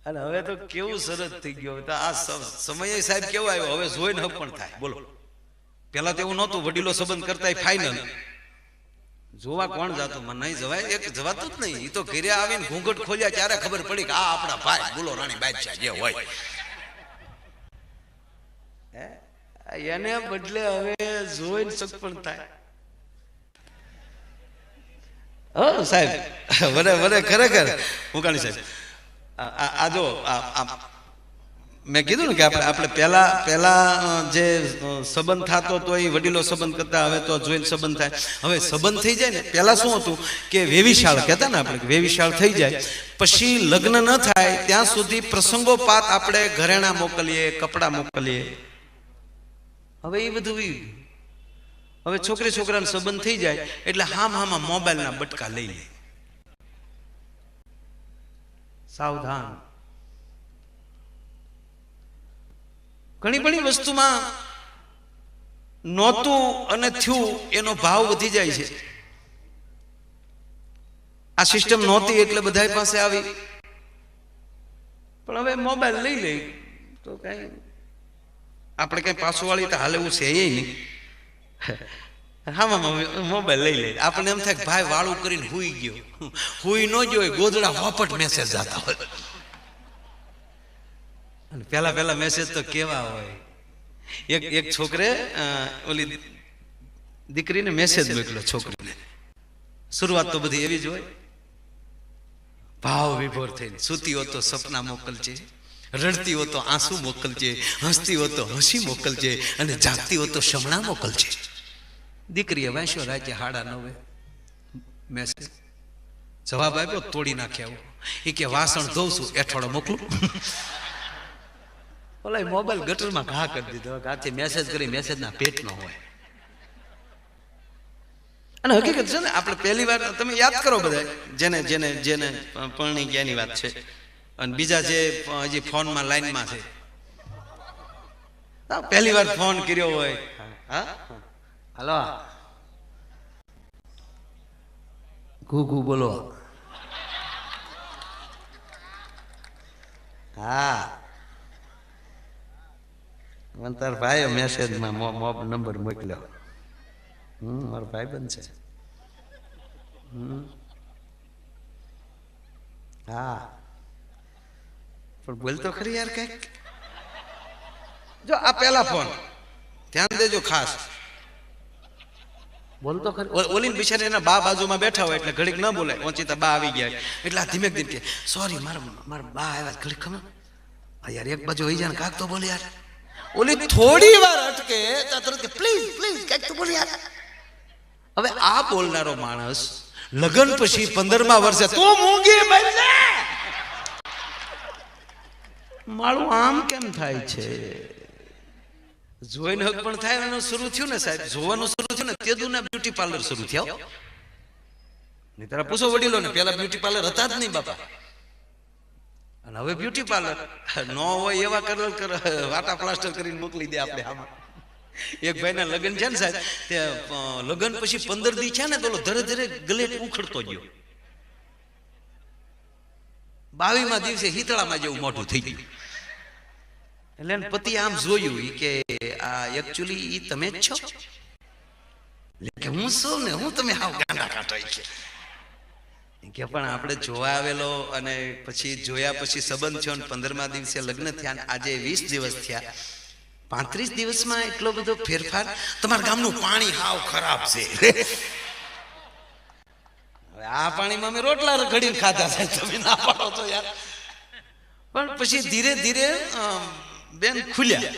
અને હવે તો કેવું સરસ થઈ ગયું. તો આ સમય સાહેબ કેવો આવ્યો, હવે જોઈને હક પણ થાય. બોલો, પેલા તો એવું નહોતું, વડીલો સંબંધ કરતા ફાઇનલ. જોવા કોણ જાતું? મને નહીં જવાય, એક જવાતું જ નહીં. એ તો ઘરે આવીને ઘૂંઘટ ખોલ્યા ત્યારે ખબર પડી કે આ આપણા ભાઈ બોલો રાણી બાદશાહ જે હોય. એને બદલે હવે જોઈને સક પણ થાય. હ સાહેબ, મને ખરેખર મુકાણી સાહેબ, આ જો મેં કીધું ને કે આપણે પહેલા જે સંબંધ થતો તો એ વડીલો સંબંધ કરતા, હવે તો જોઈને સંબંધ થાય. હવે સંબંધ થઈ જાય ને, પહેલા શું હતું કે વેવિશાળ કહેતા ને આપણે, વેવિશાળ થઈ જાય પછી લગ્ન ન થાય ત્યાં સુધી પ્રસંગોપાત આપણે ઘરેણા મોકલીએ, કપડાં મોકલીએ. હવે એ બધું હવે છોકરી છોકરાનો સંબંધ થઈ જાય એટલે હામાં મોબાઈલના બટકા લઈ લે. સાવધાન. ઘણી વસ્તુમાં નહોતું અને થયું એનો ભાવ વધી જાય છે. આ સિસ્ટમ નહોતી એટલે બધા પાસે આવી, પણ હવે મોબાઈલ લઈ લે તો કઈ આપણે કઈ પાછું વાળી તો હાલે એવું છે નહીં. હા મોબાઈલ લઈ લે, આપણને એમ થાય ભાઈ વાળું કરીને હુઈ ગયો, હુઈ ન ગયો ગોદડા વાપટ મેસેજ જતા હોય. અને પેલા મેસેજ તો કેવા હોય. એક છોકરે ઓલી દીકરીને મેસેજ મોકલ્યો છોકરીને. શરૂઆત તો બધી એવી જ હોય, ભાવ વિભોર થઈને. સૂતી હો તો સપના મોકલજે, રડતી હો તો આંસુ મોકલજે, હસતી હો તો હસી મોકલજે, અને જાગતી હો તો શમણા મોકલજે. દીકરીએ વાંચ્યો રાતે 9:30 મેસેજ. જવાબ આપ્યો તોડી નાખ્યા. એ કે વાસણ ધોઉં છું, એઠવાડો મોકલું. ઓલા મોબાઈલ ગટરમાં ઘા કરી દીધો. આથી મેસેજ કરી મેસેજના પેટ ન હોય. અને હકીકત છે ને, આપણે પહેલી વાર તમે યાદ કરો બધા જેને જેને જેને પરણી ગયાની વાત છે, અને બીજા જે હજી ફોનમાં લાઈનમાં છે, પહેલી વાર ફોન કર્યો હોય. હા હાલો, ઘુ બોલો. હા મને તાર ભાઈ મેસેજમાં મોબ નંબર મોકલ્યો. મારો ભાઈ બંધ છે. હા પણ બોલતો ખરી યાર કઈક. જો આ પેલા ફોન ધ્યાન દેજો ખાસ. બોલતો ખરી. ઓલીન બિચારી એના બા બાજુમાં બેઠા હોય એટલે ઘડીક ન બોલે. ઓચિતા બા આવી ગયા એટલે ધીમે ધીમે કે સોરી મારા બા આવ્યા ઘડીક ખબર. યાર એક બાજુ હોય જાય ને કાક તો બોલે યાર. ઓલી થોડી વાર અટકે તરત પ્લીઝ પ્લીઝ કાક તો બોલે યાર. હવે આ બોલનારો માણસ લગ્ન પછી 15મા વર્ષે તું મૂંગી બનને, મારું આમ કેમ થાય છે? જોઈને હક પણ થાય. એનું શરૂ થયું ને સાહેબ, જોવાનું શરૂ થયું ને તેદુના બ્યુટી પાર્લર શરૂ થયા. નહીં તારા પૂછો વડીલો ને, પેલા બ્યુટી પાર્લર હતા જ નહીં બાપા. અને હવે બ્યુટી પાર્લર ન હોય એવા કલર વાટા પ્લાસ્ટર કરીને મોકલી દે આપણે આમાં. એક ભાઈના લગ્ન છે ને સાહેબ, તે લગ્ન પછી 15 દી છે ને તો ધરે ધરે ગલેટ ઉખડતો ગયો. 22મા દિવસે હિતળામાં જેવું મોઢું થઈ ગયું. એટલે પતિ આમ જોયું કે આ એકચ્યુઅલી ઈ તમે જ છો કે હું શું ને હું તમે હાવ ગાંડા કાઢો કે પણ આપણે જોવા આવેલો અને પછી જોયા પછી સંબંધ થયો ને 15મા દિવસે લગ્ન થયા ને આજે 20 દિવસ થયા. 35 દિવસમાં એટલો બધો ફેરફાર. તમારા ગામનું પાણી હાવ ખરાબ છે. હવે આ પાણીમાં અમે રોટલા ઘડીને ખાધા છે, તમે ના પાડો છો યાર. પણ પછી ધીરે ધીરે બેન ખુલ્યા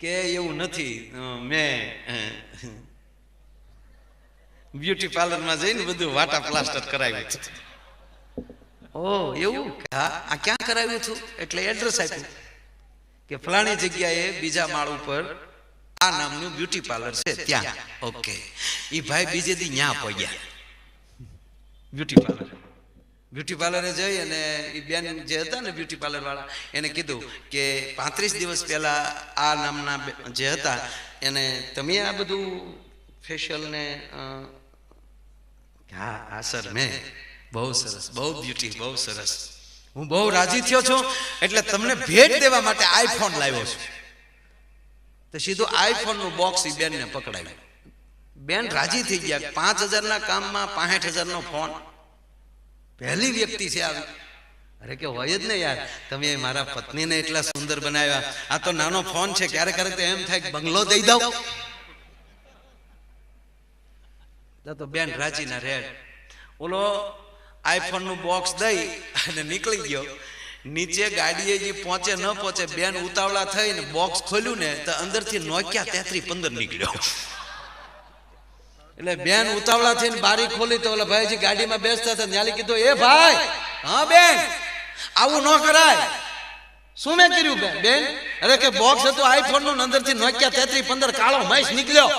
કે એવું નથી, મેં બ્યુટી પાર્લરમાં જઈને બધું વાટા પ્લાસ્ટર કરાવ્યું છે. ઓ એવું? આ ક્યાં કરાવ્યું હતું? એટલે એડ્રેસ આપ્યું કે ફલાણી જગ્યાએ બીજા માળ ઉપર આ નામનું બ્યુટી પાર્લર છે ત્યાં. ઓકે, ઈ ભાઈ બીજે દી ન્યા પહોંચ્યા બ્યુટી પાર્લરે જઈ અને એ બેન જે હતા ને બ્યુટી પાર્લર વાળા એને કીધું કે 35 દિવસ પહેલા આ નામના જે હતા એને તમે આ બધું ફેશિયલ ને હા સર મેં બહુ સરસ, બહુ બ્યુટી, બહુ સરસ. હું બહુ રાજી થયો છું. એટલે તમને ભેટ દેવા માટે આઈફોન લાવ્યો છું. તો સીધું આઈફોન નું બોક્સ ઈ બેન ને પકડાવ્યું. બેન રાજી થઈ ગયા. 5,000 ના કામમાં 65,000 નો ફોન. પહેલી વ્યક્તિ છે આવી. અરે કે હોય જ ને યાર, તમે મારા પત્નીને એટલા સુંદર બનાવ્યા. આ તો નાનો ફોન છે, ક્યારેક ક્યારેક તો એમ થાય બંગલો દઈ દઉં. તો બેન રાજી ના રેડ. ઓલો આઈફોન નું બોક્સ દઈ અને નીકળી ગયો. નીચે ગાડીએ જે પહોંચે ન પહોંચે, બેન ઉતાવળા થઈને બોક્સ ખોલ્યું ને તો અંદરથી નોકિયા 3315 નીકળ્યો. એટલે બેન ઉતાવળા થઈને બારી ખોલી તો ઓલા ભાઈજી ગાડીમાં બેસતા હતા, ન્યાલી કીધું, એ ભાઈ, હા બેન, આવું ન કરાય. શું મેં કર્યું બેન? અરે કે બોક્સ હતું આઈફોન નું, અંદરથી નોકિયા 3315 કાળો મહેશ નીકળ્યો.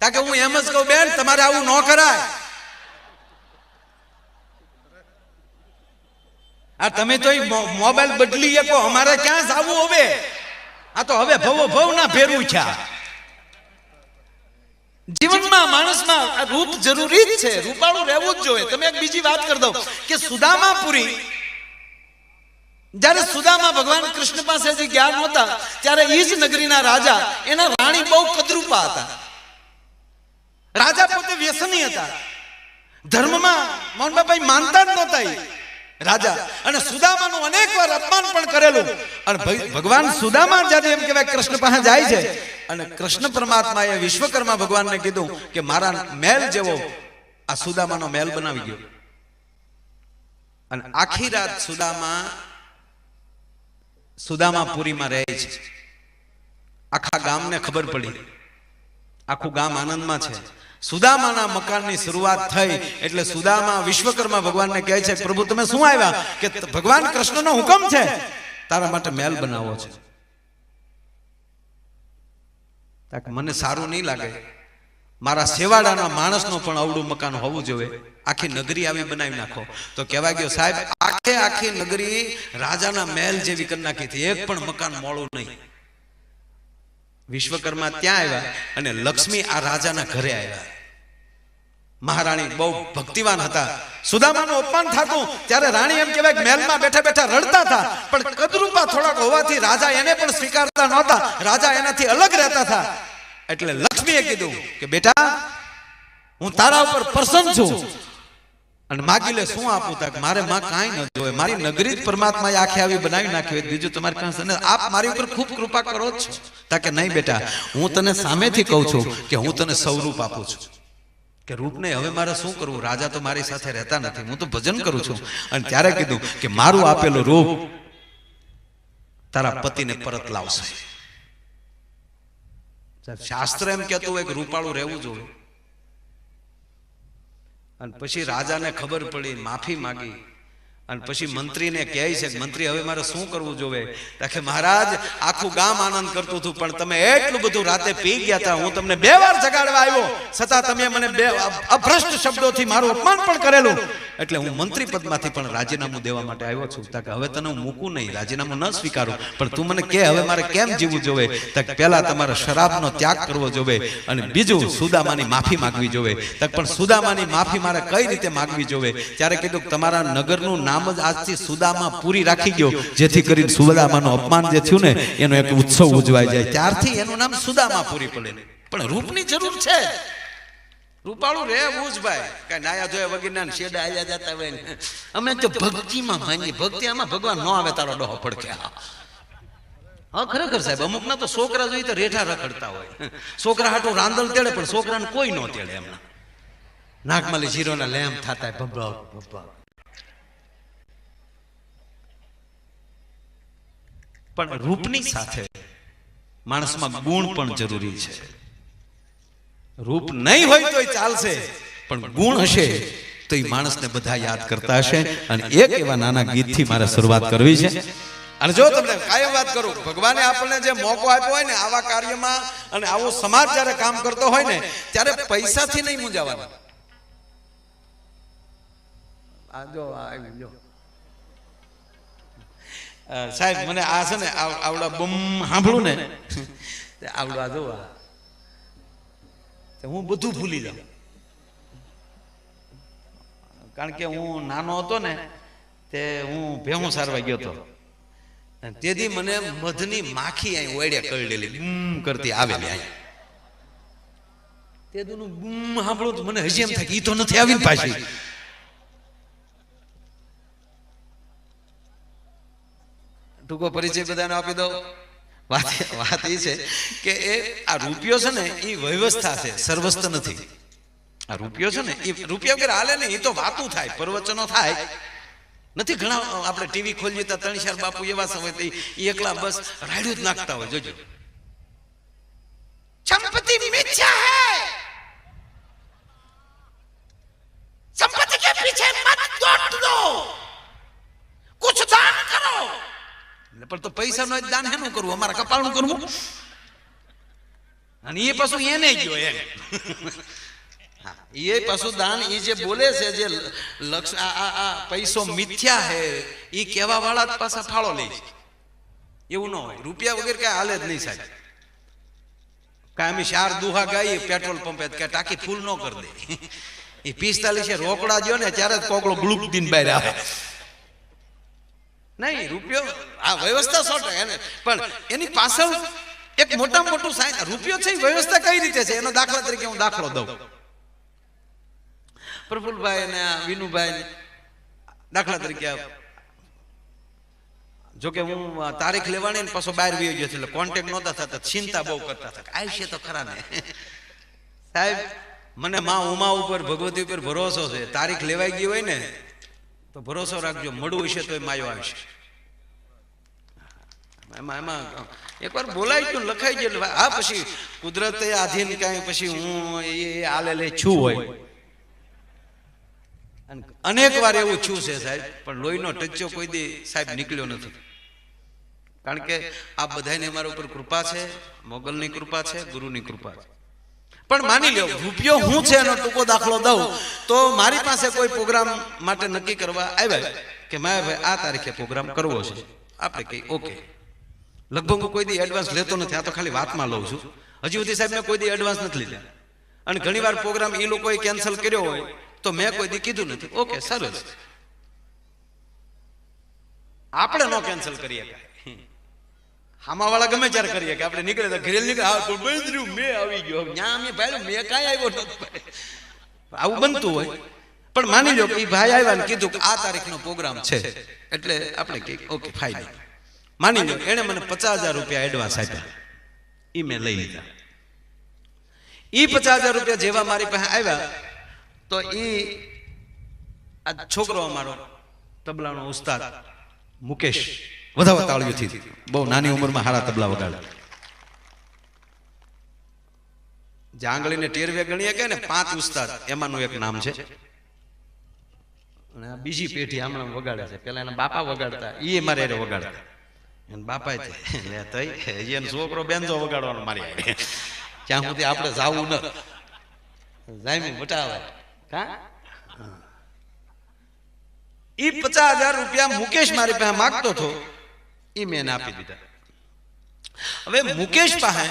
તાકે હું એમ જ કહું, બેન તમારે આવું ન કરાય. આ તમે તો મોબાઈલ બદલી શકો, અમારે ક્યાં જવું હવે? આ તો હવે ભવો ભવ ના ફેરવું છે. જીવનમાં માણસમાં રૂપ જરૂરી જ છે, રૂપાળું રહેવું જ જોઈએ. તમે એક બીજી વાત કરી દઉં કે સુદામાપુરી, જ્યારે સુદામા ભગવાન કૃષ્ણ પાસે જે જ્ઞાન હતા, ત્યારે ઈ જ નગરીના રાજા, એના રાણી બહુ કદરૂપા હતા. રાજા પોતે વ્યસની હતા, ધર્મમાં મોહનબાઈ માનતા જ નહોતા રાજા. અને સુદામાનું અનેક વાર અપમાન પણ કરેલું. અને ભગવાન સુદામા જ્યારે એમ કહેવાય કૃષ્ણ પાસે જાય છે, અને કૃષ્ણ પરમાત્માએ વિશ્વકર્મા ભગવાનને કીધું કે મારા મહેલ જેવો આ સુદામાનો મહેલ બનાવી ગયો. અને આખી રાત સુદામાપુરીમાં રહે છે. આખા ગામને ખબર પડી, આખું ગામ આનંદમાં છે. સુદામાના મકાનની શરૂઆત થઈ એટલે સુદામા વિશ્વકર્મા ભગવાનને કહે છે, પ્રભુ તમે શું આવ્યા? કે ભગવાન કૃષ્ણનો હુકમ છે, તારા માટે મહેલ બનાવવો છે. મને સારું નહીં લાગે, મારા સેવાડાના માણસનો પણ અવળું મકાન હોવું જોઈએ, આખી નગરી આવી બનાવી નાખો. તો કહેવા ગયો, સાહેબ આખી નગરી રાજાના મહેલ જેવી કરી નાખી હતી, એક પણ મકાન મોડું નહીં. વિશ્વકર્મા ત્યાં આવ્યા અને લક્ષ્મી આ રાજાના ઘરે આવ્યા. મહારાણી બહુ ભક્તિવાન હતા. સુદામાનું અપમાન થતું ત્યારે રાણી એમ કહેવાય મહેલમાં બેઠા બેઠા રડતા હતા, પણ કદરૂપા થોડાક હોવાથી રાજા એને પણ સ્વીકારતા નહોતા. રાજા એનાથી અલગ રહેતા હતા. એટલે લક્ષ્મીએ કીધું કે બેટા, હું તારા ઉપર પ્રસન્ન છું અને માગી લે, શું આપું? તક મારે માં કાંઈ ન જોવે, મારી નગરી જ પરમાત્માએ આખી આવી બનાવી નાખી, બીજું તમારી પાસે આપ મારી ઉપર ખૂબ કૃપા કરો છો. તાકે નહીં બેટા, હું તને સામેથી કહું છું કે હું તને સ્વરૂપ આપું છું. કે રૂપને હવે મારે શું કરવું? રાજા તો મારી સાથે રહેતા નથી, હું તો ભજન કરું છું. અને ત્યારે કીધું કે મારું આપેલું રૂપ તારા પતિને પરત લાવશે. શાસ્ત્ર એમ કહેતું હોય કે રૂપાળું રહેવું જોઈએ. અને પછી રાજાને ખબર પડી, માફી માગી. અને પછી મંત્રીને કહે છે, મંત્રી હવે મારે શું કરવું જોઈએ? કે મહારાજ આખું ગામ આનંદ કરતું હતું, પણ તમે એટલું બધું રાતે પી ગયા હતા, હું તમને 2 વાર જગાડવા આવ્યો, છતાં તમે મને 2 અભ્રષ્ટ શબ્દોથી મારું અપમાન પણ કરેલું. એટલે હું મંત્રી પદમાંથી પણ રાજીનામું દેવા માટે આવ્યો છું. કે હવે તને હું મૂકું નહીં, રાજીનામું ન સ્વીકારું, પણ તું મને કે હવે મારે કેમ જીવવું જોઈએ? તક પહેલા તમારે શરાબનો ત્યાગ કરવો જોઈએ, અને બીજું સુદામાની માફી માંગવી જોઈએ. તક પણ સુદામાની માફી મારે કઈ રીતે માંગવી જોઈએ? ત્યારે કીધું તમારા નગરનું નામ જ આજથી સુદામાપુરી રાખી ગયો, જેથી કરીને સુદામાનું અપમાન જે થયું ને એનો એક ઉત્સવ ઉજવાઈ જાય. ત્યારથી એનું નામ સુદામાપુરી પડે. પણ રૂપની જરૂર છે, રૂપાળું રહેવું જ ભાઈ. કઈ નાયા ધોયા વગરના શેડા આયા જતા હોય ને. અમે તો ભક્તિમાં માનીએ, ભક્તિ આમાં ભગવાન ન આવે તારો ડોહો પડકે. હા ખરેખર સાહેબ, અમુક ના તો છોકરા જોઈએ તો રેઠા રખડતા હોય. છોકરા હાટું રાંદલ તેડે, પણ છોકરાને કોઈ ન તેડે. એમના નાકમાલી જીરોના લેમ થતા ભભરાવ ભભરાવ. પણ રૂપની સાથે માણસમાં ગુણ પણ જરૂરી છે. રૂપ નહીં હોય તોય ચાલશે, પણ ગુણ હશે તો એ માણસને બધા યાદ કરતા હશે. અને એક એવા નાના ગીતથી મારે શરૂઆત કરવી છે. અને જો તમને કાયમ વાત કરું, ભગવાને આપણને જે મોકો આપ્યો હોય ને આવા કાર્યમાં, અને આવો સમાજ જ્યારે કામ કરતો હોય ને, ત્યારે પૈસાથી નહીં મૂંઝાવાના. આ જો આવી જો સાહેબ, મને આ છે ને આવડા બમ સાંભળું ને, આવડા જોવા હું બધું ભૂલી જાઉં. કારણ કે હું નાનો હતો ને તે હું ભેહું સારવા ગયો હતો, તેથી મને મધની માખી અહીં ઓયડે કરડેલી બૂમ કરતી આવેલી અહીં. તે દુનું બૂમ સાંભળું તો મને હજી એમ થાય કે ઈ તો નથી આવી પાછી. ટૂંકો પરિચય બધાને આપી દો. વાત એ છે કે આ રૂપિયો છે ને એ વ્યવસ્થા છે, સર્વસ્થ નથી. આ રૂપિયો છે ને એ રૂપિયા વગર હાલે ને, એ તો વાતું થાય, પ્રવચનો થાય નથી. ઘણા આપણે ટીવી ખોલીએ તો 3-4 બાપુ એવા સમય એ એકલા બસ રાડ્યું જ નાખતા હોય. જોજો, સંપત્તિ મિથ્યા હૈ, संपत्ति के पीछे मत दौड़ो, कुछ दान करो. પણ તો પૈસા નો દાન હેનું કરવું, અમારા કપાળનું કરવું? અને એ પાછું એને ગયો એમ. એ પાછું દાન એ જે બોલે છે, જે લક્ષ આ પૈસો મિથ્યા હે, એ કહેવા વાળા જ પાછા ફાળો લે છે. એવું ન હોય, રૂપિયા વગર કઈ હાલે જ નહીં સાહેબ. કાંઈ અમે 4 દુહા ગાઈએ પેટ્રોલ પંપે કે ટાંકી ફૂલ ન કરી દે. એ 45 રોકડા જો ને ત્યારે જ કોકડો ગ્લુક દિન બહાર આવે. નહીં, રૂપિયો આ વ્યવસ્થા સોટે એને, પણ એની પાછળ એક મોટામાં મોટું રૂપિયો છે. વ્યવસ્થા કઈ રીતે છે એનો દાખલા તરીકે હું દાખલો દઉં. પ્રફુલભાઈ ને વિનુભાઈ દાખલા તરીકે, જોકે હું તારીખ લેવાની ને પાછો બહાર વયો ગયો એટલે કોન્ટેક્ટ નહોતા થતા, ચિંતા બહુ કરતા હતા. આવશે તો ખરા ને સાહેબ. મને માં ઉમા ઉપર, ભગવતી ઉપર ભરોસો છે. તારીખ લેવાઈ ગઈ હોય ને તો ભરોસો રાખજો, મળવું હશે તો માયો આવશે. એમાં એકવાર બોલાઈ ગયું, લખાઈ ગયું. હા, પછી કુદરતે આધીન કાંઈ પછી હું એ આલેલે છું હોય. અનેક વાર એવું છું છે સાહેબ, પણ લોહીનો ટચ્ચો કોઈ દી સાહેબ નીકળ્યો નથી. કારણ કે આ બધાને અમારા ઉપર કૃપા છે, મોગલની કૃપા છે, ગુરુની કૃપા છે. પણ માની લો રૂપિયો હું છે એનો ટૂંકો દાખલો દઉં તો મારી પાસે કોઈ પ્રોગ્રામ માટે નક્કી કરવા આવ્યા કે માયાભાઈ આ તારીખે પ્રોગ્રામ કરવો છે. આપણે કહીએ ઓકે. લગભગ હું કોઈ દી એડવાન્સ લેતો નથી, આ તો ખાલી વાતમાં લઉં છું. હજી સુધી સાહેબ મેં કોઈ દી એડવાન્સ નથી લીધા. અને ઘણી વાર પ્રોગ્રામ એ લોકોએ કેન્સલ કર્યો હોય તો મેં કોઈ દી કીધું નથી. ઓકે, સરસ. આપણે ન કેન્સલ કરીએ, હામા વાળા ગમે ત્યારે કરીએ કે આપણે નીકળે તો ઘરે નીકળે, હા તો બંધર્યું મેં આવી ગયો, ત્યાં અમે ભાઈ મેં કાંઈ આવ્યો નથી, આવું બનતું હોય. પણ માની લો કે ભાઈ આવ્યા ને કીધું કે આ તારીખનો પ્રોગ્રામ છે, એટલે આપણે કહીએ ઓકે ફાઇન. માની લો એને મને 50,000 રૂપિયા એડવાન્સ આપ્યા, એ મેં લઈ લીધા. એ 50,000 રૂપિયા જેવા મારી પાસે આવ્યા તો એ આ છોકરો અમારો તબલાનો ઉસ્તાદ મુકેશ, વધારે તાળીઓથી, બહુ નાની ઉંમરમાં હારા તબલા વગાડે. જે આંગળીને ટેરવે ગણીએ કે ને 5 ઉસ્તાદ, એમાંનું એક નામ છે. અને આ બીજી પેઢી હમણાં વગાડે છે. પેલા એના બાપા વગાડતા, એ મારે વગાડતા. એને બાપા એનો છોકરો બેન્જો વગાડવાનો મારી આવે. ત્યાં સુધી આપણે જાવું ન જાય બટાવે. એ 50,000 રૂપિયા મુકેશ મારી પાસે માગતો હતો, એ મેં આપી દીધા. હવે મુકેશ પાસે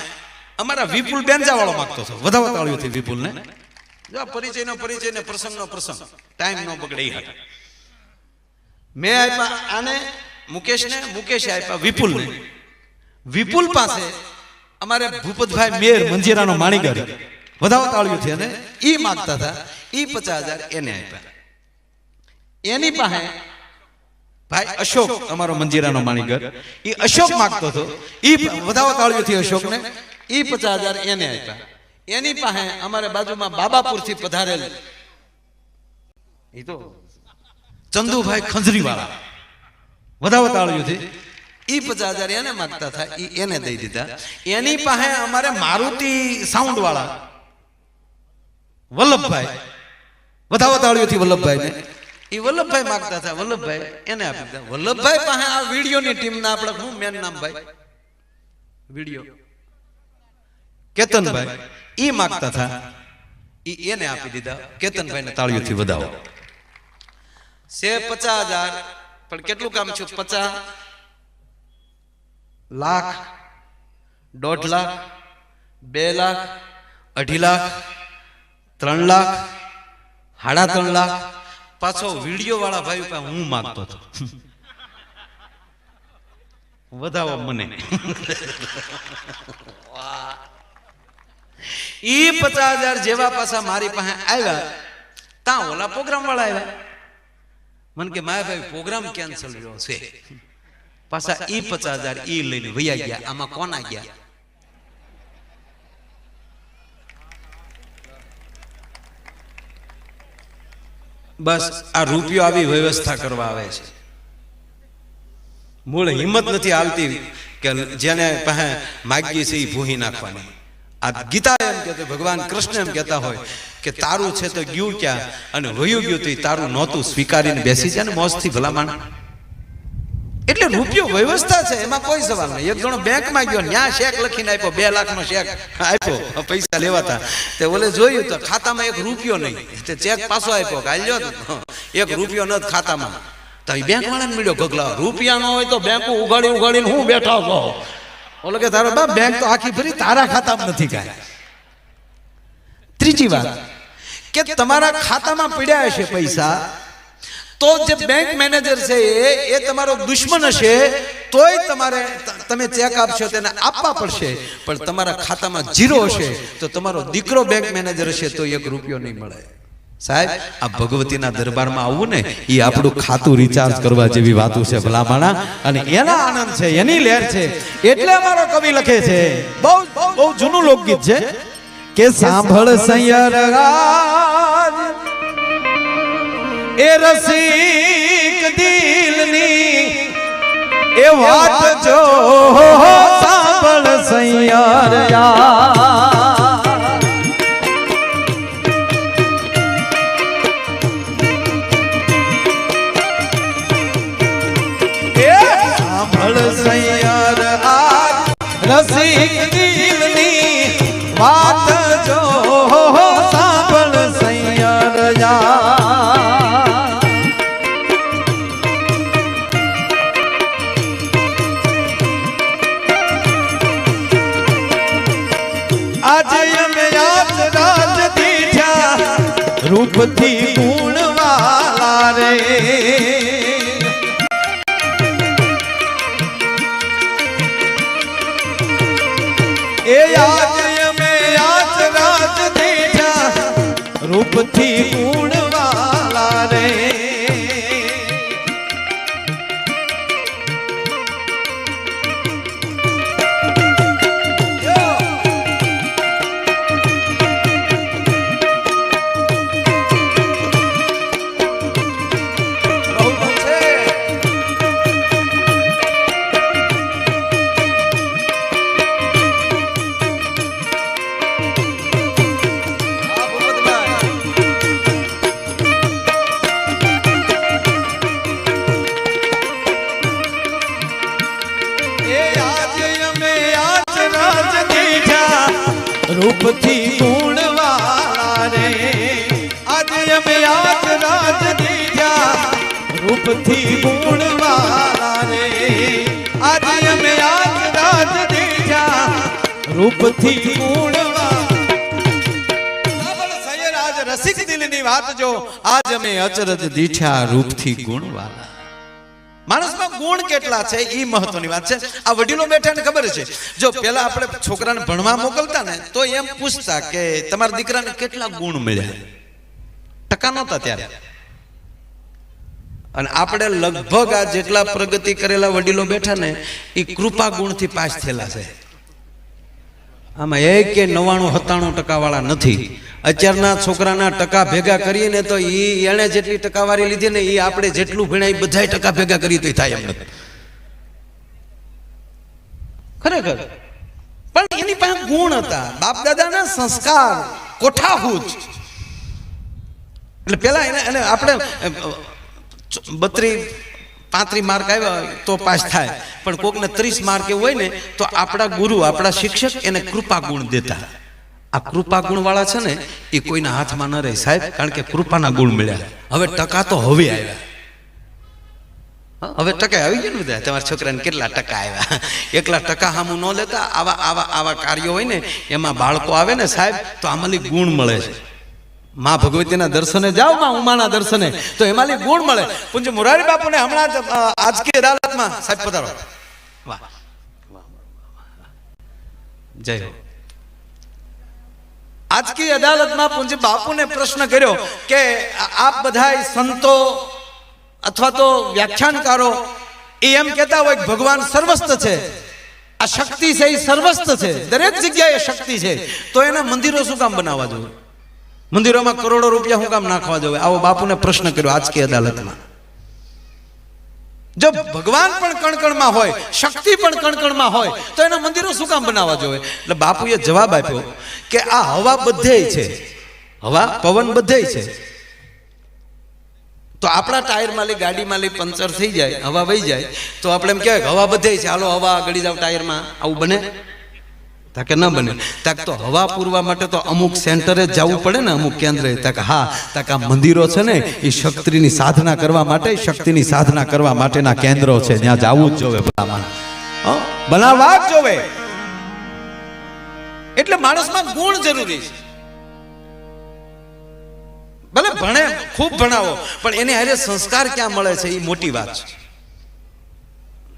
અમારા વિપુલ બેન્જા વાળો માગતો હતો, વધારે તાળીઓથી વિપુલ ને. જો પરિચયનો પરિચય ને પ્રસંગનો પ્રસંગ, ટાઈમ નો બગડે એ હતા. મેં આપ્યા આને મુકેશને, મુકેશે આપ્યા વિપુલને. વિપુલ પાસે અમારે ભૂપતભાઈ મેર મંજીરાનો માણીગર, વધારે તાળીઓથી, અને એ માગતા હતા. એ 50,000 એને આપ્યા. એની પાસે ભાઈ અશોક, અમારો મંજીરાનો માણીગર, એ અશોક માગતો હતો. એ વધારે તાળીઓથી અશોકને એ 50,000 એને આપ્યા. એની પાસે અમારે બાજુમાં બાબાપુરથી પધારેલ એ તો ચંદુભાઈ ખંજરી વાળા, વધારે તાળીઓથી એ 50,000 એને માગતા હતા, એ એને દઈ દીધા. એની પાસે અમારે મારુતિ સાઉન્ડ વાળા વલ્લભભાઈ, વધારે તાળીઓથી વલ્લભભાઈ ને, એ વલ્લભભાઈ માગતા હતા, વલ્લભભાઈ એને આપી દીધા. વલ્લભભાઈ પાસે આ વિડીયોની ટીમના આપણે શું મેન નામ ભાઈ વિડીયો કેતનભાઈ, એ માગતા હતા, એને આપી દીધા. કેતનભાઈને તાળીઓથી વધાવો. છે 50,000, પણ કેટલું કામ છે? 50 લાખ, 1.5 લાખ, 2 લાખ, 2.5 લાખ, 3 લાખ, 3.5 લાખ, પાછો વિડીયો વાળા ભાઈ પાસે હું માંગતો હતો, વધાવો મને. ઈ 50,000 જેવા પાછા મારી પાસે આવ્યા, ત્યાં ઓલા પ્રોગ્રામ વાળા આવ્યા. મને કે મારા ભાઈ પ્રોગ્રામ કેન્સલ રહ્યો છે. પાછા ઈ 50,000 ઈ લઈને વૈયા ગયા. આમાં કોના ગયા? બસ આ રૂપિયો આવી વ્યવસ્થા કરવા આવે છે. મૂળ હિંમત નથી આવતી કે જેને પાસે માગીએ છે એ ભૂહી નાખવાની. આ ગીતા એમ કહેતો, ભગવાન કૃષ્ણ એમ કહેતા હોય કે તારું છે તો ગયું ક્યાં, અને વયું ગયું તો તારું નહોતું સ્વીકારીને બેસી જાય ને મોજથી ભલામણ. એટલે રૂપિયો વ્યવસ્થા છે, એમાં કોઈ સવાલ નહીં. એક જણો બેંકમાં ગયો, ન્યા શેક લખીને આપ્યો, 2 લાખનો શેક આપ્યો, પૈસા લેવાતા. તે ઓલે જોયું તો ખાતામાં 1 રૂપિયો નહીં. તે ચેક પાછો આપ્યો, કાલ્યો 1 રૂપિયો નથી ખાતામાં. તો બેંક વાળાને મળ્યો ગગલા, રૂપિયા ન હોય તો બેંક ઉગાડીને હું બેઠા છો. ઓલો કે તારો બાપ બેંક તો આખી ભરી તારા ખાતામાં નથી કાંઈ. ત્રીજી વાત કે તમારા ખાતામાં પડ્યા હશે પૈસા, તો જે બેંક મેનેજર છે એ તમારો દુશ્મન હશે, તોય તમે ચેક આપશો તેને આપવા પડશે. પણ તમારા ખાતામાં 0 હશે તો તમારો દીકરો બેંક મેનેજર હશે તો 1 રૂપિયો નહીં મળે. સાહેબ, આ ભગવતીના દરબારમાં આવવું ને એ આપણું ખાતું રિચાર્જ કરવા જેવી વાતો છે ભલામણા, અને એના આનંદ છે, એની લહેર છે. એટલે અમારો કવિ લખે છે, બહુ જૂનું લોકગીત છે કે સાંભળ સૈયર રાજ એ રસિક દિલની એ વાત જો સાંભળ સૈયર સૈયર રસિક દિલની વાત જો સાંભળ સૈયર આજે અમે યાદ રાજ દીઠા રૂપથી ગુણવાલા રે. એ આજ અમે યાદ રાજ દીઠા રૂપથી ગુણવાલા રે. રૂપથી ગુણવાલા રે, આજે અમે યાદ રાજ દીઠા રૂપથી ગુણવાલા રે. આજે અમે યાદ રાજ દીઠા રૂપથી ગુણવાલા. સૈયર આજ રસિક દિલની વાત જો, આજ અમે અચરજ દીઠા રૂપથી ગુણવાલા. માણસમાં ગુણ કેટલા છે એ મહત્વની વાત છે. આ વડીલો બેઠાને ખબર છે, જો પેલા આપણે છોકરાને ભણવા મોકલતા ને તો એમ પૂછતા કે તમારા દીકરાને કેટલા ગુણ મળ્યા, ટકા નહોતા ત્યારે. અને આપણે લગભગ આ જેટલા પ્રગતિ કરેલા વડીલો બેઠા ને એ કૃપા ગુણથી પાસ થયેલા છે. આમાં 99-97% વાળા નથી. અત્યારના છોકરાના ટકા ભેગા કરીને તો એને જેટલી ટકાવારી લીધી ને એ આપણે જેટલું ભણ્યા એ બધાય ટકા ભેગા કરી તો થાય એમ નથી ખરેખર. પણ એની પાસે ગુણ હતા, બાપ દાદાના સંસ્કાર કોઠાહૂત. એટલે પેલા એને આપણે 32-35 માર્ક આવ્યા તો પાસ થાય, પણ કોકને 30 માર્ક એવું હોય ને તો આપણા ગુરુ, આપણા શિક્ષક એને કૃપા ગુણ દેતા. આ કૃપા ગુણ વાળા છે ને એ કોઈના હાથમાં ન રહે સાહેબ, કારણ કે કૃપાના ગુણ મળ્યા. હવે ટકા તો હવે આવ્યા, હવે ટકા આવી ગયા ને બધા. તમારા છોકરાને કેટલા ટકા આવ્યા, એકલા ટકા સામું ન લેતા. આવા કાર્યો હોય ને એમાં બાળકો આવે ને સાહેબ તો આમાંથી ગુણ મળે છે. માં ભગવતીના દર્શને જાઓ, માં ઉમાના દર્શને, તો એમાંથી ગુણ મળે. પૂજ્ય મોરારી બાપુને હમણાં આજકી અદાલતમાં સાહેબ પધારો. વાહ જય હો. આજકી અદાલતમાં પૂજ્ય બાપુને પ્રશ્ન કર્યો કે આપ બધા સંતો અથવા તો વ્યાખ્યાનકારો એ એમ કહેતા હોય કે ભગવાન સર્વસ્થ છે, આ શક્તિ છે એ સર્વસ્થ છે, દરેક જગ્યાએ શક્તિ છે, તો એના મંદિરો શું કામ બનાવવા જોઈએ? મંદિરોમાં કરોડો રૂપિયા શું કામ નાખવા જોઈએ? આવો બાપુને પ્રશ્ન કર્યો આજકી અદાલતમાં. જો ભગવાન પણ કણકણમાં હોય, શક્તિ પણ કણકણમાં હોય, તો એના મંદિરો શું કામ બનાવવા જોઈએ? એટલે બાપુએ જવાબ આપ્યો કે આ હવા બધેય છે, હવા પવન બધેય છે. તો આપણા ટાયરમાં લી ગાડીમાં લી પંચર થઈ જાય, હવા વહી જાય, તો આપણે એમ કહેવાય હવા બધેય છે, હાલો હવા ગળી જાવ ટાયરમાં, આવું બને? તાકે ન બને. તાક તો હવા પૂરવા માટે તો અમુક સેન્ટરે જવું પડે ને, અમુક કેન્દ્રે. તાક હા, તાક આ મંદિરો છે ને એ શક્તિની સાધના કરવા માટે, શક્તિની સાધના કરવા માટેના કેન્દ્રો છે, ત્યાં જવું જ જોવે, બનાવવા જ જોવે. એટલે માણસમાં ગુણ જરૂરી છે. ભલે ભણે, ખૂબ ભણાવો, પણ એને હારે સંસ્કાર ક્યાં મળે છે એ મોટી વાત છે.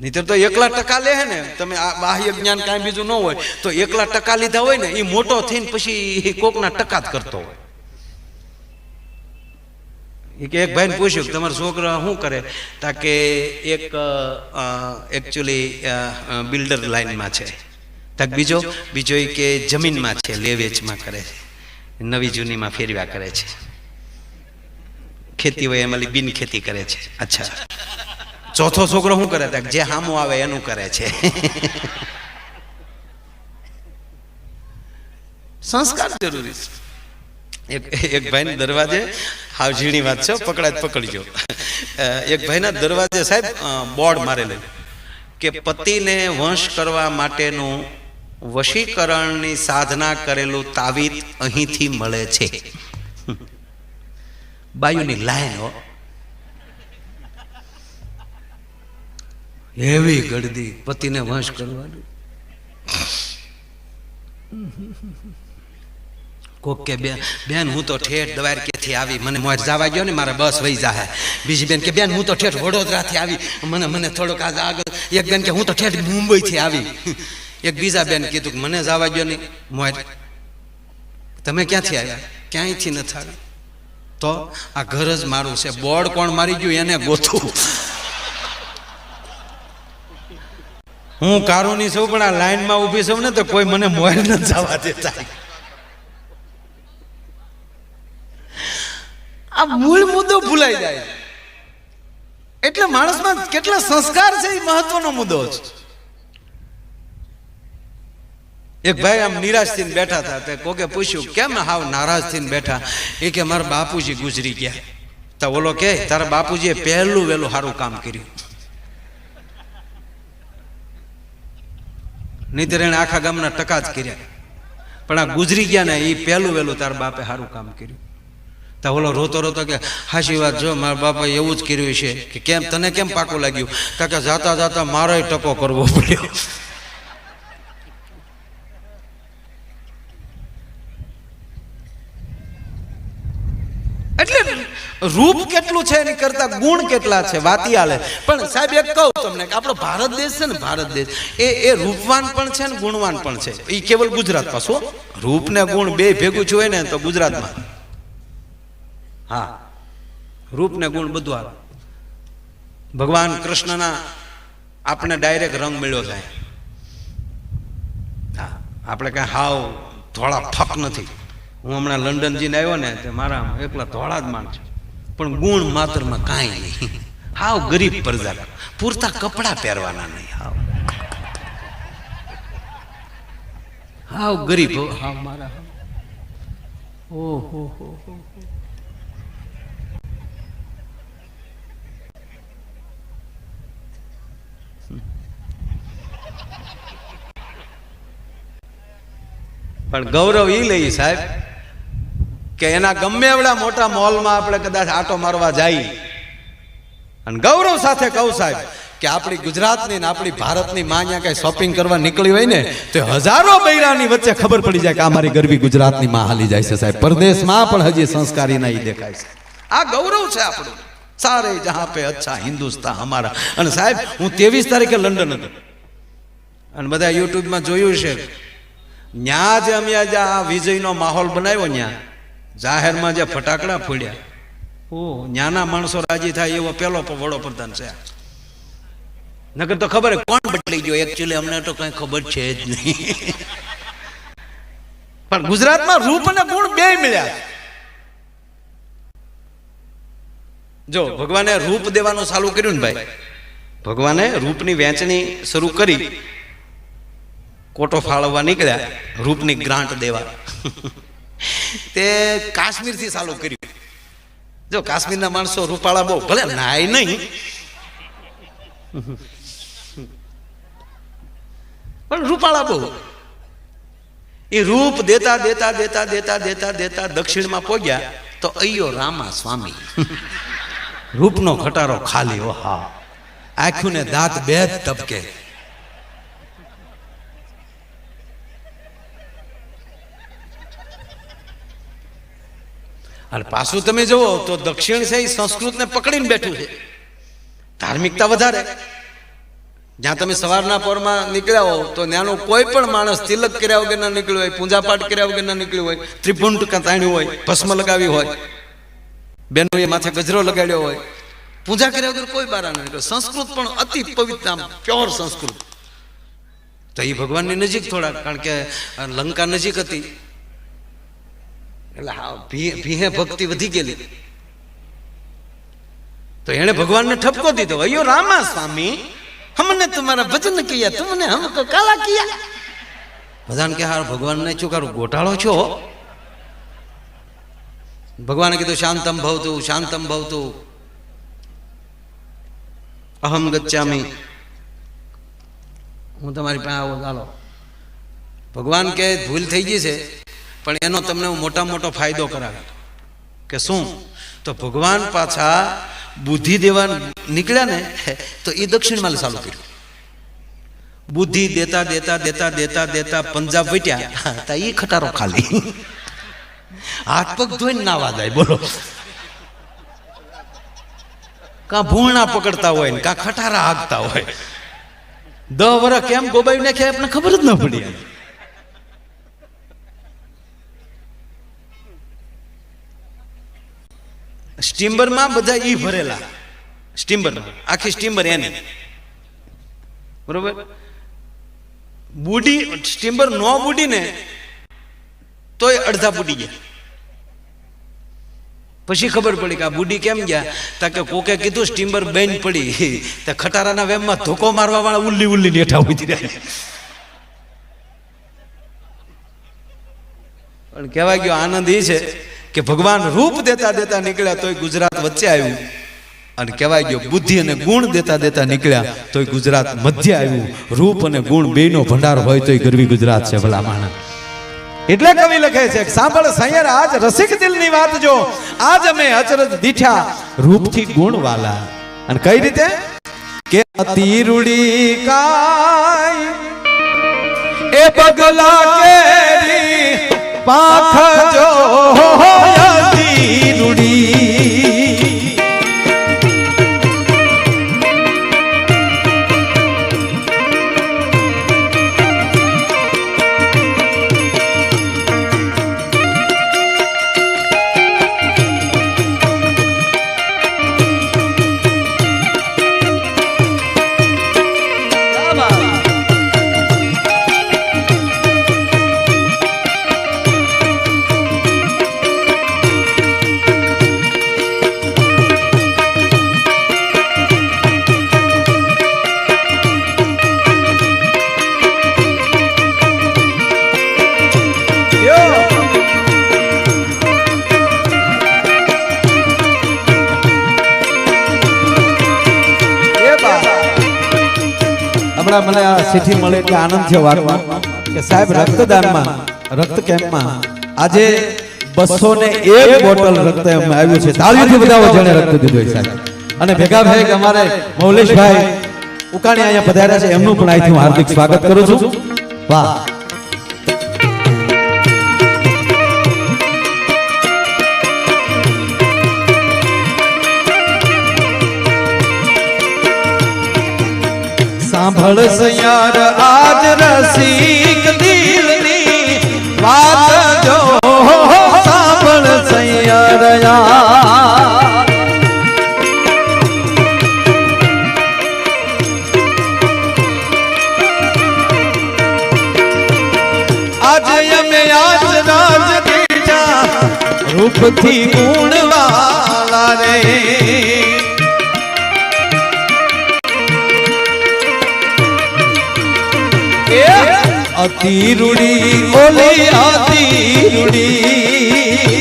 નહીતર તો એકલા ટકા લે ને, તમે આ બાહ્ય જ્ઞાન કાંઈ બીજું ન હોય તો એકલા ટકા લીધા હોય ને, એ મોટો થઈને પછી કોકના ટકા જ કરતો હોય. એક ભાઈને પૂછ્યું કે તમારા છોકરા શું કરે? તાકે એક એકચ્યુઅલી બિલ્ડર લાઈનમાં છે, તાક બીજો એ કે જમીનમાં છે, લે વેચમાં કરે છે, નવી જૂનીમાં ફેરવ્યા કરે છે, ખેતી હોય એમાં બિન ખેતી કરે છે. અચ્છા, ચોથો છોકરો શું કરે? જે હામું આવે એનું કરે છે. સંસ્કાર જરૂરી છે. એક ભાઈ દરવાજે, હાવ ઝીણી વાત છે, પકડાય પકડજો. એક ભાઈના દરવાજે સાહેબ બોર્ડ મારેલું કે પતિને વંશ કરવા માટેનું વશીકરણની સાધના કરેલું તાવીત અહીંથી મળે છે. બાયુની લાઈન હો, એવી ગળદી, પતિને વંશ કરવાનું. કોક કે બેન હું તો ઠેઠ દ્વારકેથી આવી, મને મોજ જવા ગયો ને, મારે બસ વહી જાહે. બીજી બેન કે બેન હું તો ઠેઠ વડોદરાથી આવી, મને થોડોક આગળ. એક બેન કે હું તો ઠેઠ મુંબઈથી આવી. એક બીજા બેન કીધું કે મને જવા ગયો નહીં મોજ. તમે ક્યાંથી આવ્યા? ક્યાંયથી નથી આવ્યા. તો આ ઘર જ મારું છે. બોર્ડ કોણ મારી ગયું એને ગોતું. હું કારોની છું, પણ આ લાઈનમાં ઊભી છું ને, તો કોઈ મને મોબાઈલ ન જવા દેતા. આ મૂળ મુદ્દો ભૂલાઈ જાય. એટલે માણસમાં કેટલા સંસ્કાર છે એ મહત્વનો મુદ્દો છે. એક ભાઈ આમ નિરાશ થઈને બેઠા હતા, તે કોકે પૂછ્યું કેમ હાવ નારાજ થઈને બેઠા? એ કે મારા બાપુજી ગુજરી ગયા. તો ઓલો કે તારા બાપુજીએ પહેલું વહેલું સારું કામ કર્યું, નહીતર એને આખા ગામના ટકા જ કર્યા. પણ આ ગુજરી ગયા ને, એ પહેલું વહેલું તારા બાપે સારું કામ કર્યું. તો ઓલો રોતો રોતો કે હાચી વાત, જો મારા બાપાએ એવું જ કર્યું છે. કે કેમ, તને કેમ પાકું લાગ્યું? કાકા જાતા જાતા મારોય ટકો કરવો પડ્યો. એટલે રૂપ કેટલું છે એની કરતા ગુણ કેટલા છે વાતી આલે. પણ સાહેબ એક કહું તમને કે આપણો ભારત દેશ છે ને, ભારત દેશ એ રૂપવાન પણ છે ને ગુણવાન પણ છે. એ કેવલ ગુજરાત પાછું, રૂપ ને ગુણ બે ભેગું જ હોય ને તો ગુજરાતમાં. હા, રૂપ ને ગુણ બધું આવે. ભગવાન કૃષ્ણના આપણે ડાયરેક્ટ રંગ મળ્યો જાય. હા, આપણે કઈ હાવ થોડા ફક નથી. હું હમણાં લંડન જઈને આવ્યો ને, તે મારા એકલા ધોળા જ માણસ, પણ ગુણ માત્રમાં કાંઈ નહીં. હાવ ગરીબ પ્રજા, પૂરતા કપડા પહેરવાના નહીં, હાવ ગરીબ. હાવ મારા ઓહો હો. પણ ગૌરવ એ લઈ સાહેબ કે એના ગમે એવડા મોટા મોલમાં આપણે કદાચ આટો મારવા જાય, અને ગૌરવ સાથે કહું સાહેબ કે આપણી ગુજરાતની ને આપણી ભારતની માં અહીંયા કઈ શોપિંગ કરવા નીકળી હોય ને તો હજારો બૈરાની વચ્ચે ખબર પડી જાય કે આ મારી ગરવી ગુજરાતની માં હાલી જાય છે સાહેબ. પરદેશમાં પણ હજી સંસ્કારી નહીં દેખાય છે. આ ગૌરવ છે આપણું. સારે જહાં પે અચ્છા હિન્દુસ્તાન હમારા. અને સાહેબ હું 23 તારીખે લંડન હતો અને બધા યુટ્યુબમાં જોયું છે ન્યા જે અમે આજે આ વિજયનો માહોલ બનાવ્યો ન્યા જાહેરમાં જે ફટાકડા ફોડ્યા ઓ ન્યાના માણસો રાજી થાય એવો પેલો વડાપ્રધાન છે. નકર તો ખબર કોણ બદલાઈ ગયો એકચ્યુઅલી અમને તો કઈ ખબર છે જ નહીં. પણ ગુજરાતમાં રૂપ અને ગુણ બે મળ્યા. જો ભગવાને રૂપ દેવાનું ચાલુ કર્યું ને ભાઈ, ભગવાને રૂપની વહેંચણી શરૂ કરી, કોટો ફાળવવા નીકળ્યા રૂપની ગ્રાન્ટ દેવા તે કાશ્મીરથી ચાલુ કર્યું. જો કાશ્મીરના માણસો રૂપાળા બહુ ભલે નાય નહીં પણ રૂપાળા બહુ. એ રૂપ દેતા દેતા દેતા દેતા દેતા દેતા દક્ષિણમાં પહોંચ્યા તો અయ్યો રામા સ્વામી રૂપનો ખટારો ખાલી. ઓ હા, આંખું ને દાંત બે જ તબકે. અને પાછું તમે જુઓ તો દક્ષિણ છે એ સંસ્કૃતને પકડીને બેઠું છે. ધાર્મિકતા વધારે. જ્યાં તમે સવારના પોરમાં નીકળ્યા હો તો ત્યાંનો કોઈ પણ માણસ તિલક કર્યા વગર ના નીકળ્યો હોય, પૂજાપાઠ કર્યા વગર ના નીકળ્યું હોય, ત્રિપુંડ તાણ્યું હોય, ભસ્મ લગાવી હોય, બેનોએ માથે ગજરો લગાડ્યો હોય, પૂજા કર્યા વગર કોઈ બારા ના નીકળ્યો. સંસ્કૃત પણ અતિ પવિત્ર, પ્યોર સંસ્કૃત. તો એ ભગવાનની નજીક થોડા, કારણ કે લંકા નજીક હતી એટલે હા ભીહે ભક્તિ વધી ગયેલી. તો એને ભગવાનને ઠપકો દીધો, અయ్યો રામા સ્વામી हमने तुम्हारा भजन किया, तुमने हमको काला किया. બધાને કે હાર ભગવાનને શું કરું ગોટાળો છો. ભગવાને કીધું શાંતમ ભવતું શાંતમ ભવતું અહમ ગચ્છામિ, હું તમારી પાસે આવો ચાલો. ભગવાન કે ભૂલ થઈ ગઈ છે પણ એનો તમને હું મોટો ફાયદો કરાવે. કે શું? તો ભગવાન પાછા બુદ્ધિ દેવા નીકળ્યા ને તો એ દક્ષિણમાં ચાલુ કર્યું. બુદ્ધિ દેતા દેતા દેતા દેતા દેતા પંજાબ વટ્યા તો એ ખટારો ખાલી. હાથ પગ ધોઈને નાવા જાય. બોલો, કા ભૂણા પકડતા હોય ને કા ખટારા હાંકતા હોય. 10 વર્ષ કેમ ગોબાઈ નાખ્યા આપણે ખબર જ ન પડી. સ્ટીમરમાં બધા ઈ ભરેલા, સ્ટીમરમાં આખી સ્ટીમર એની બરોબર. બુડી સ્ટીમર નો બુડી ને તોય અડધા બુડી ગયા. પછી ખબર પડી કે આ બુડી કેમ ગયા, તા કે કોકે કીધું સ્ટીમર બેન પડી તો ખટારાના વેમમાં ધોકો મારવા વાળા ઉલ્લી નેઠા ઉતરી રહ્યા. પણ કહેવાય ગયો આનંદ એ છે કે ભગવાન રૂપ દેતા દેતા નીકળ્યા તોય ગુજરાત વચ્ચે આવ્યું. અને કહેવાય ગયો બુદ્ધિ અને ગુણ દેતા દેતા નીકળ્યા તોય ગુજરાત મધ્ય આવ્યું. રૂપ અને ગુણ બેયનો ભંડાર હોય તોય ગરવી ગુજરાત છે ભલા માણસ. એટલે કવિ લખે છે, સાંભળ સૈયર આજ રસિક દિલની વાત જો, આજ અમે અચરજ દીઠા રૂપથી ગુણ વાલા. અને કઈ રીતે કે અતિ રૂડી કાય એ બગલા કેરી પાંખ જો અતિ રૂડી. મને આ ચિઠ્ઠી મળે એટલે આનંદ થયો વાતમાં કે સાહેબ રક્તદાનમાં રક્ત કેમ્પમાં આજે 201 બોટલ રક્ત આવ્યું છે. તાળીઓથી બધાઓ જેણે રક્ત દીધું હોય સાહેબ. અને ભેગા ભાઈ અમારે મૌલેશભાઈ ઉકાણી અહીંયા પધાર્યા છે એમનું પણ અહીંથી હું હાર્દિક સ્વાગત કરું છું. વાહ. સાંભળ સયાર આજ રસિક દિલની વાત જો સાંભળ સયાર આજે અમે આજ રાજ દીજા રૂપથી ગુણવાલા રે અતિ રૂડી ઓલી અતિ રૂડી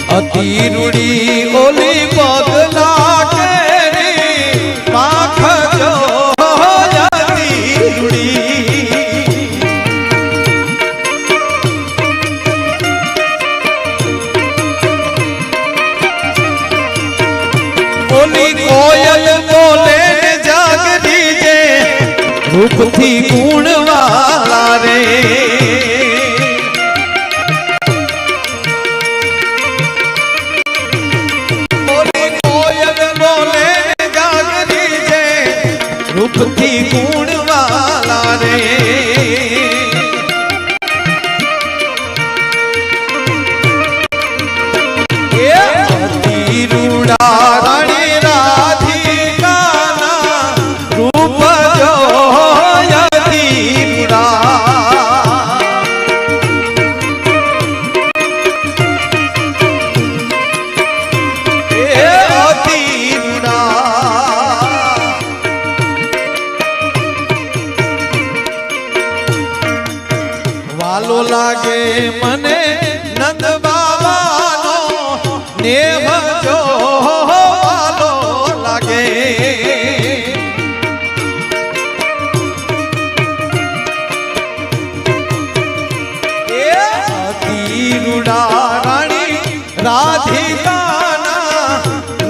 અતિ રૂડી ઓલી પગલા કેરી પાખ જો અતિ રૂડી ઓલી કોયલ બોલે રૂપથી ગુણવાલા રે બોલે કોયલ બોલે જાગરી છે રૂપથી ગુણવાલા રે એ અતિ રૂડા રાણી રાધિકાના રૂપ જો વાલો લાગે મને નંદ બાબાનો નેમ જો વાલો લાગે એ અતિ રૂડા રાણી રાધિકાના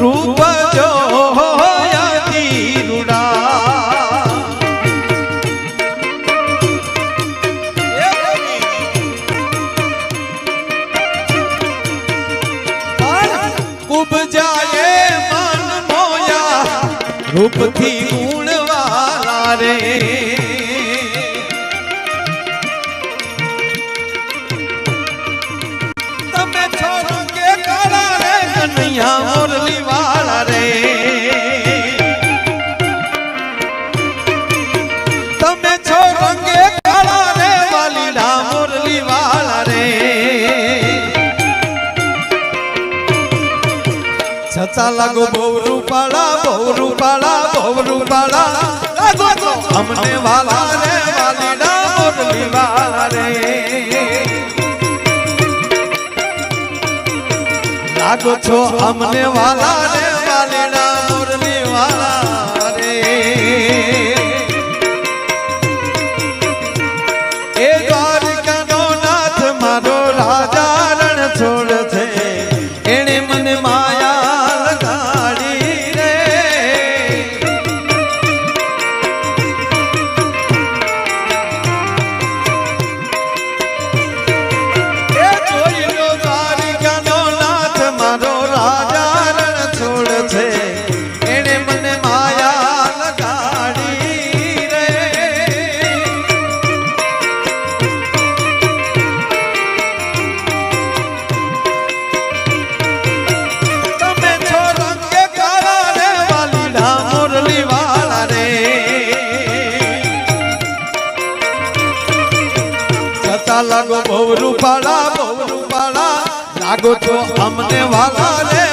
રૂપ જો અતિ રૂડા ઉપજાયે મન મોયા રૂપથી ગુણવાલા રે તમે છો રંગે કાળા રે કનૈયા મોરલી વાળા રે તમે છો રંગે કાળા રે વાલીડા મોરલી વાળા રે છતાં લાગો બહુ રૂપાળા લાગો છો અમને વાલા રે વાલીડા મોરલી વાલા રે લાગો છો અમને વાલા રે વાલીડા મોરલી વાલા રે એ દ્વારકાનો નાથ મારો રાજા રણ છોડ છે એણે મને માયા લગાડી રે એ જોઈ લો દ્વારકાનો નાથ મારો રાજા રણ છોડ છે એણે મને માયા લગાડી રે તમે છો રંગે કાળા રે વાલીડા મોરલી વાળા રે છતાં લાગો બહુ રૂપાળા લાગો છો અમને વાલા રે